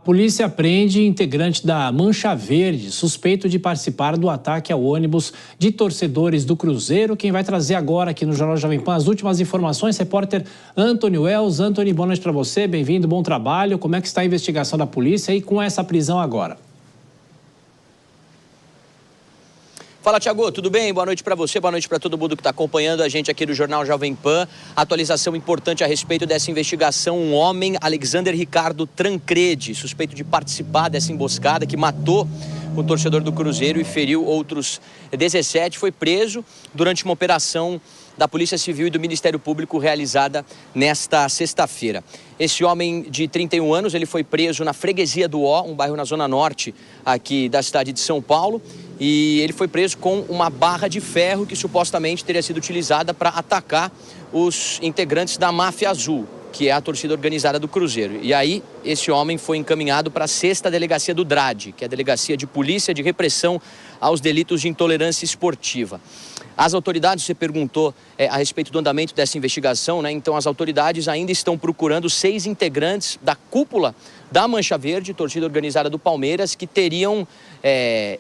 Polícia prende integrante da Mancha Verde, suspeito de participar do ataque ao ônibus de torcedores do Cruzeiro. Quem vai trazer agora aqui no Jornal Jovem Pan as últimas informações, repórter Antony Wells. Antony, boa noite para você, bem-vindo, bom trabalho. Como é que está a investigação da polícia e com essa prisão agora? Fala, Thiago, tudo bem? Boa noite para você, boa noite para todo mundo que está acompanhando a gente aqui do Jornal Jovem Pan. Atualização importante a respeito dessa investigação. Um homem, Alexander Ricardo Tancredi, suspeito de participar dessa emboscada que matou um torcedor do Cruzeiro e feriu outros 17, foi preso durante uma operação da Polícia Civil e do Ministério Público realizada nesta sexta-feira. Esse homem de 31 anos, ele foi preso na Freguesia do Ó, um bairro na zona norte aqui da cidade de São Paulo, e ele foi preso com uma barra de ferro que supostamente teria sido utilizada para atacar os integrantes da Máfia Azul, que é a torcida organizada do Cruzeiro. E aí, esse homem foi encaminhado para a 6ª Delegacia do DRAD, que é a Delegacia de Polícia de Repressão aos Delitos de Intolerância Esportiva. As autoridades, você perguntou a respeito do andamento dessa investigação, né? Então as autoridades ainda estão procurando 6 integrantes da cúpula da Mancha Verde, torcida organizada do Palmeiras, que teriam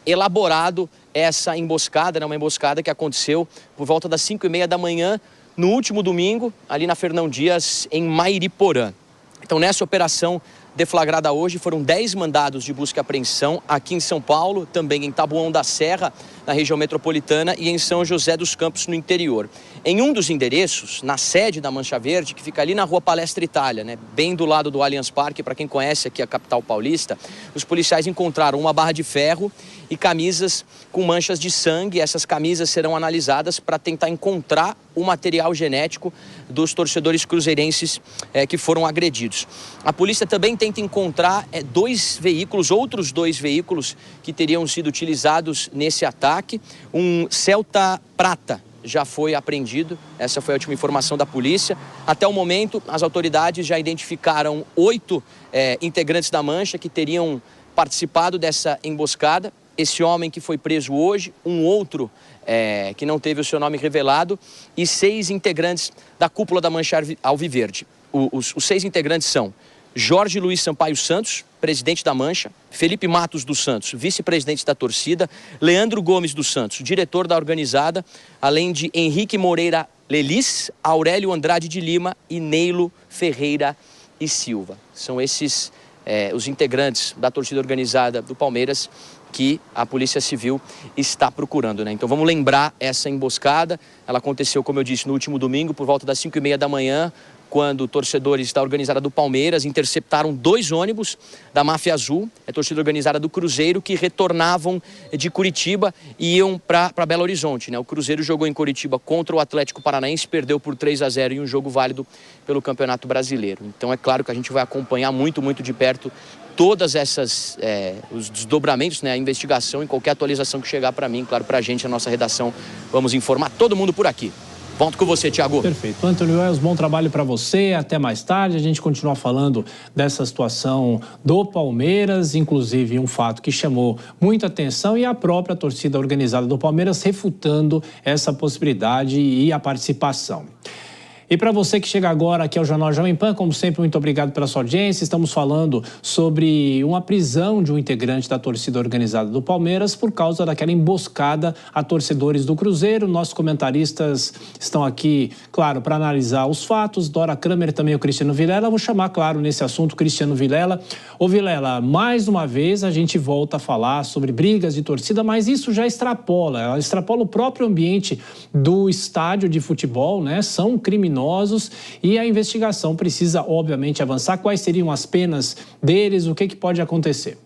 elaborado essa emboscada, né? Uma emboscada que aconteceu por volta das 5h30 da manhã, no último domingo, ali na Fernão Dias, em Mairiporã. Então, nessa operação deflagrada hoje, foram 10 mandados de busca e apreensão aqui em São Paulo, também em Taboão da Serra, na região metropolitana, e em São José dos Campos, no interior. Em um dos endereços, na sede da Mancha Verde, que fica ali na Rua Palestra Itália, né, bem do lado do Allianz Parque, para quem conhece aqui a capital paulista, os policiais encontraram uma barra de ferro e camisas com manchas de sangue. Essas camisas serão analisadas para tentar encontrar o material genético dos torcedores cruzeirenses que foram agredidos. A polícia também tenta encontrar outros dois veículos que teriam sido utilizados nesse ataque. Um Celta Prata já foi apreendido, essa foi a última informação da polícia. Até o momento, as autoridades já identificaram 8 integrantes da Mancha que teriam participado dessa emboscada. Esse homem que foi preso hoje, um outro que não teve o seu nome revelado, e 6 integrantes da cúpula da Mancha Alviverde. Os 6 integrantes são Jorge Luiz Sampaio Santos, presidente da Mancha, Felipe Matos dos Santos, vice-presidente da torcida, Leandro Gomes dos Santos, diretor da organizada, além de Henrique Moreira Lelis, Aurélio Andrade de Lima e Neilo Ferreira e Silva. São esses os integrantes da torcida organizada do Palmeiras que a Polícia Civil está procurando, né? Então vamos lembrar essa emboscada. Ela aconteceu, como eu disse, no último domingo, por volta das 5h30 da manhã, quando torcedores da organizada do Palmeiras interceptaram 2 ônibus da Máfia Azul, torcida organizada do Cruzeiro, que retornavam de Curitiba e iam para Belo Horizonte, né? O Cruzeiro jogou em Curitiba contra o Atlético Paranaense, perdeu por 3-0 em um jogo válido pelo Campeonato Brasileiro. Então é claro que a gente vai acompanhar muito de perto todas essas, os desdobramentos, né, a investigação, e qualquer atualização que chegar para mim, claro, para a gente, a nossa redação, vamos informar todo mundo por aqui. Volto com você, Thiago. Perfeito. Antony Wells, bom trabalho para você. Até mais tarde. A gente continua falando dessa situação do Palmeiras, inclusive um fato que chamou muita atenção, e a própria torcida organizada do Palmeiras refutando essa possibilidade e a participação. E para você que chega agora aqui ao Jornal Jovem Pan, como sempre, muito obrigado pela sua audiência. Estamos falando sobre uma prisão de um integrante da torcida organizada do Palmeiras por causa daquela emboscada a torcedores do Cruzeiro. Nossos comentaristas estão aqui, claro, para analisar os fatos. Dora Kramer e também o Cristiano Vilela. Vou chamar, claro, nesse assunto, Cristiano Vilela. Ô Vilela, mais uma vez a gente volta a falar sobre brigas de torcida, mas isso já extrapola o próprio ambiente do estádio de futebol, né? São criminosos e a investigação precisa, obviamente, avançar. Quais seriam as penas deles? O que pode acontecer?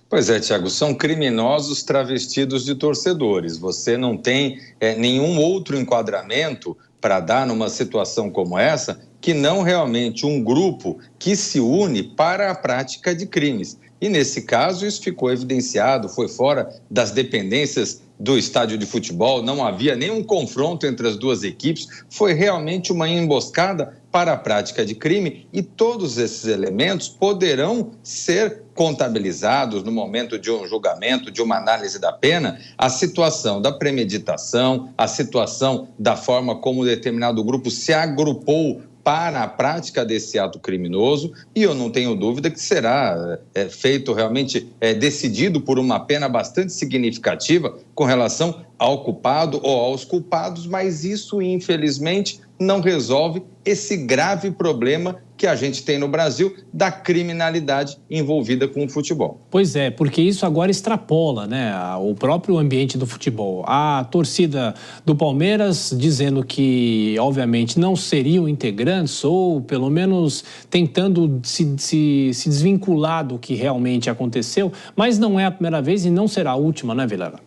Pois é, Thiago, são criminosos travestidos de torcedores. Você não tem nenhum outro enquadramento para dar numa situação como essa que não realmente um grupo que se une para a prática de crimes. E nesse caso isso ficou evidenciado, foi fora das dependências do estádio de futebol, não havia nenhum confronto entre as duas equipes, foi realmente uma emboscada para a prática de crime, e todos esses elementos poderão ser contabilizados no momento de um julgamento, de uma análise da pena, a situação da premeditação, a situação da forma como determinado grupo se agrupou para a prática desse ato criminoso, e eu não tenho dúvida que será feito realmente, decidido por uma pena bastante significativa com relação ao culpado ou aos culpados, mas isso, infelizmente, não resolve esse grave problema que a gente tem no Brasil da criminalidade envolvida com o futebol. Pois é, porque isso agora extrapola, né, o próprio ambiente do futebol. A torcida do Palmeiras dizendo que, obviamente, não seriam integrantes ou, pelo menos, tentando se desvincular do que realmente aconteceu, mas não é a primeira vez e não será a última, né, Vilela?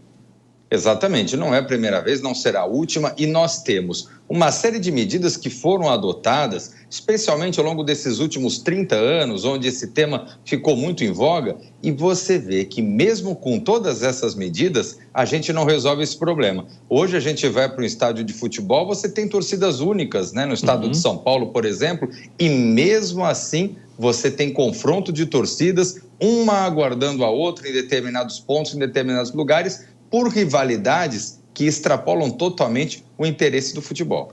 Exatamente, não é a primeira vez, não será a última, e nós temos uma série de medidas que foram adotadas, especialmente ao longo desses últimos 30 anos, onde esse tema ficou muito em voga, e você vê que mesmo com todas essas medidas, a gente não resolve esse problema. Hoje a gente vai para um estádio de futebol, você tem torcidas únicas, né? No estado de São Paulo, por exemplo, e mesmo assim você tem confronto de torcidas, uma aguardando a outra em determinados pontos, em determinados lugares, por rivalidades que extrapolam totalmente o interesse do futebol.